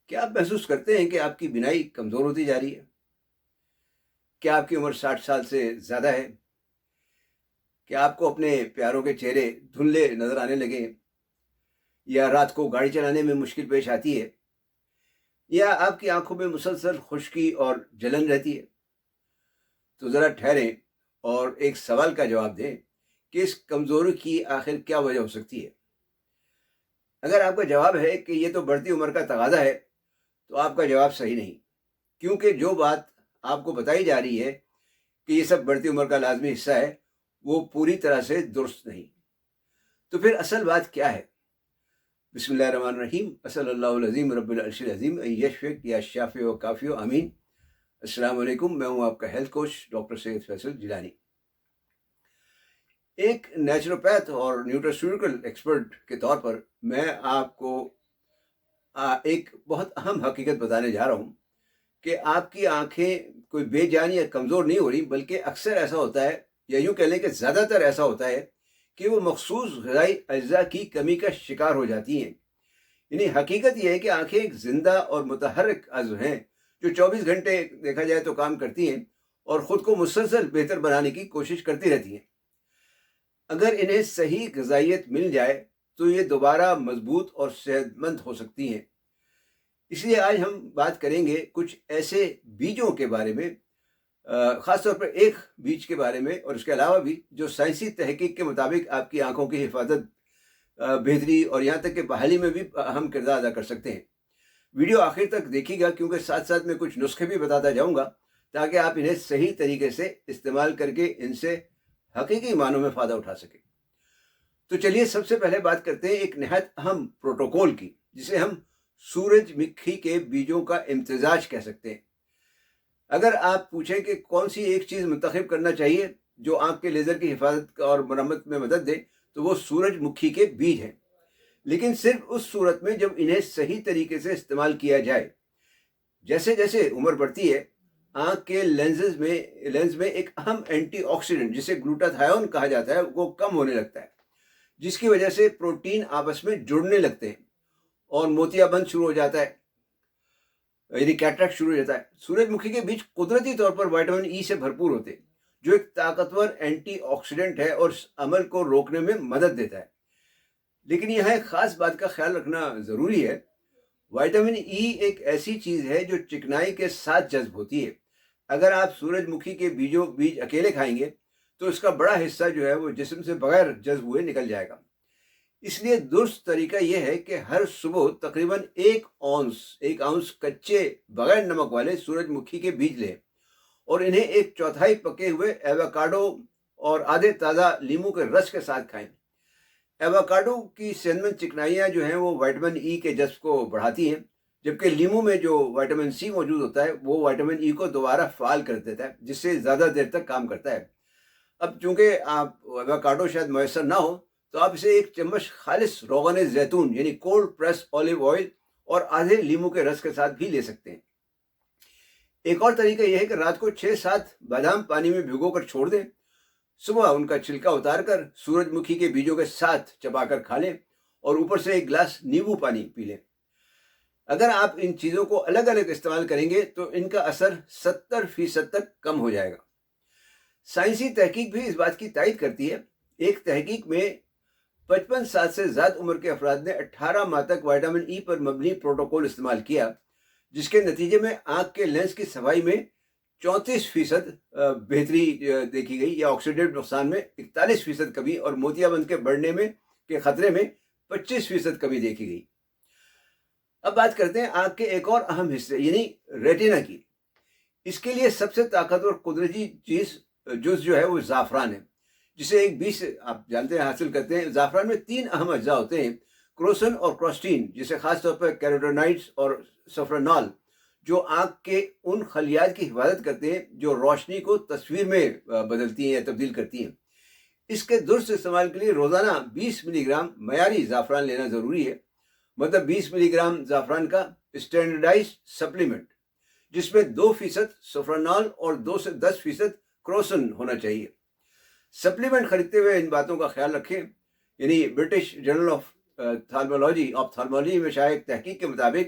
کیا آپ محسوس کرتے ہیں کہ آپ کی بینائی کمزور ہوتی جا رہی ہے؟ کیا آپ کی عمر 60 سال سے زیادہ ہے؟ کیا آپ کو اپنے پیاروں کے چہرے دھندلے نظر آنے لگے ہیں؟ یا رات کو گاڑی چلانے میں مشکل پیش آتی ہے؟ یا آپ کی آنکھوں میں مسلسل خشکی اور جلن رہتی ہے؟ تو ذرا ٹھہریں اور ایک سوال کا جواب دیں کہ اس کمزوری کی آخر کیا وجہ ہو سکتی ہے۔ اگر آپ کا جواب ہے کہ یہ تو بڑھتی عمر کا تقاضا ہے، تو آپ کا جواب صحیح نہیں، کیونکہ جو بات آپ کو بتائی جا رہی ہے کہ یہ سب بڑھتی عمر کا لازمی حصہ ہے، وہ پوری طرح سے درست نہیں۔ تو پھر اصل بات کیا ہے؟ بسم اللہ الرحمن الرحیم، صلی اللہ العظیم رب العرش العظیم یشفق یا شافع و کافی و امین۔ السلام علیکم، میں ہوں آپ کا ہیلتھ کوچ ڈاکٹر سید فیصل جیلانی۔ ایک نیچروپیتھ اور نیوٹراسیوٹیکل ایکسپرٹ کے طور پر میں آپ کو ایک بہت اہم حقیقت بتانے جا رہا ہوں کہ آپ کی آنکھیں کوئی بے جان یا کمزور نہیں ہو رہی، بلکہ اکثر ایسا ہوتا ہے، یا یوں کہہ لیں کہ زیادہ تر ایسا ہوتا ہے کہ وہ مخصوص غذائی اجزاء کی کمی کا شکار ہو جاتی ہیں۔ یعنی حقیقت یہ ہے کہ آنکھیں ایک زندہ اور متحرک عضو ہیں جو 24 گھنٹے دیکھا جائے تو کام کرتی ہیں اور خود کو مسلسل بہتر بنانے کی کوشش کرتی رہتی ہیں۔ اگر انہیں صحیح غذائیت مل جائے تو یہ دوبارہ مضبوط اور صحت مند ہو سکتی ہیں۔ اس لیے آج ہم بات کریں گے کچھ ایسے بیجوں کے بارے میں، خاص طور پر ایک بیج کے بارے میں، اور اس کے علاوہ بھی جو سائنسی تحقیق کے مطابق آپ کی آنکھوں کی حفاظت، بہتری اور یہاں تک کہ بحالی میں بھی اہم کردار ادا کر سکتے ہیں۔ ویڈیو آخر تک دیکھیے گا، کیونکہ ساتھ ساتھ میں کچھ نسخے بھی بتاتا جاؤں گا تاکہ آپ انہیں صحیح طریقے سے استعمال کر کے ان سے حقیقی معنوں میں فائدہ اٹھا سکیں۔ تو چلیے سب سے پہلے بات کرتے ہیں ایک نہایت اہم پروٹوکول کی، جسے ہم سورج مکھی کے بیجوں کا امتزاج کہہ سکتے ہیں۔ اگر آپ پوچھیں کہ کون سی ایک چیز منتخب کرنا چاہیے جو آنکھ کے لیزر کی حفاظت اور مرمت میں مدد دے، تو وہ سورج مکھی کے بیج ہیں، لیکن صرف اس صورت میں جب انہیں صحیح طریقے سے استعمال کیا جائے۔ جیسے جیسے عمر بڑھتی ہے، آنکھ کے لینز میں ایک اہم اینٹی آکسیڈنٹ جسے گلوٹاتھیون کہا جاتا ہے وہ کم ہونے لگتا ہے، جس کی وجہ سے پروٹین آپس میں جڑنے لگتے ہیں اور موتیا بند شروع ہو جاتا ہے، یعنی کیٹریکٹ شروع ہو جاتا ہے۔ سورج مکھی کے بیج قدرتی طور پر وائٹامن ای سے بھرپور ہوتے ہیں، جو ایک طاقتور اینٹی آکسیڈنٹ ہے اور اس عمل کو روکنے میں مدد دیتا ہے۔ لیکن یہاں ایک خاص بات کا خیال رکھنا ضروری ہے۔ وائٹامن ای ایک ایسی چیز ہے جو چکنائی کے ساتھ جذب ہوتی ہے۔ اگر آپ سورج مکھی کے بیج اکیلے کھائیں گے تو اس کا بڑا حصہ جو ہے وہ جسم سے بغیر جذب ہوئے نکل جائے گا۔ اس لیے درست طریقہ یہ ہے کہ ہر صبح تقریباً 1 اونس کچے بغیر نمک والے سورج مکھی کے بیج لیں اور انہیں 1/4 پکے ہوئے ایووکاڈو اور آدھے تازہ لیموں کے رس کے ساتھ کھائیں۔ ایووکاڈو کی صحت مند چکنائیاں جو ہیں وہ وائٹامن ای کے جذب کو بڑھاتی ہیں، جبکہ لیموں میں جو وائٹامن سی موجود ہوتا ہے وہ وائٹامن ای کو دوبارہ فعال کر دیتا ہے، جس سے زیادہ دیر تک کام کرتا ہے۔ اب چونکہ آپ ایووکاڈو شاید میسر نہ ہو، تو آپ اسے 1 چمچ خالص روغن زیتون یعنی کولڈ پریس اولیو آئل اور آدھے لیموں کے رس کے ساتھ بھی لے سکتے ہیں۔ ایک اور طریقہ یہ ہے کہ رات کو 6-7 بادام پانی میں بھگو کر چھوڑ دیں، صبح ان کا چھلکا اتار کر سورج مکھی کے بیجوں کے ساتھ چبا کر کھا لیں اور اوپر سے 1 گلاس نیبو پانی پی لیں۔ اگر آپ ان چیزوں کو الگ الگ استعمال کریں گے تو ان کا اثر 70% تک کم ہو جائے گا۔ سائنسی تحقیق بھی اس بات کی تائید کرتی ہے۔ ایک تحقیق میں 55 سال سے زیادہ عمر کے افراد نے 18 ماہ تک وائٹامن ای پر مبنی پروٹوکول استعمال کیا، جس کے نتیجے میں آنکھ کے لینس کی صفائی میں 34% بہتری دیکھی گئی، یا آکسیڈیو نقصان میں 41% کمی، اور موتیا بند کے بڑھنے کے خطرے میں 25% کمی دیکھی گئی۔ اب بات کرتے ہیں آنکھ کے ایک اور اہم حصے یعنی ریٹینا کی۔ اس کے لیے سب سے طاقتور قدرتی جز جو ہے وہ زعفران ہے، جسے ایک بیج سے آپ جانتے ہیں حاصل کرتے ہیں۔ زعفران میں 3 اہم اجزاء ہوتے ہیں، کروسن اور کروسٹین، جسے خاص طور پر کیروٹینائڈز اور سفرانول، جو آنکھ کے ان خلیات کی حفاظت کرتے ہیں جو روشنی کو تصویر میں بدلتی ہیں یا تبدیل کرتی ہیں۔ اس کے درست استعمال کے لیے روزانہ 20 ملی گرام معیاری زعفران لینا ضروری ہے، مطلب 20 ملی گرام زعفران کا اسٹینڈرڈائز سپلیمنٹ، جس میں 2% سفرانول اور 2 سے 10% کروسن ہونا چاہیے۔ سپلیمنٹ خریدتے ہوئے ان باتوں کا خیال رکھیں، یعنی برٹش جرنل آف تھالمولوجی میں شائع تحقیق کے مطابق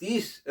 30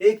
1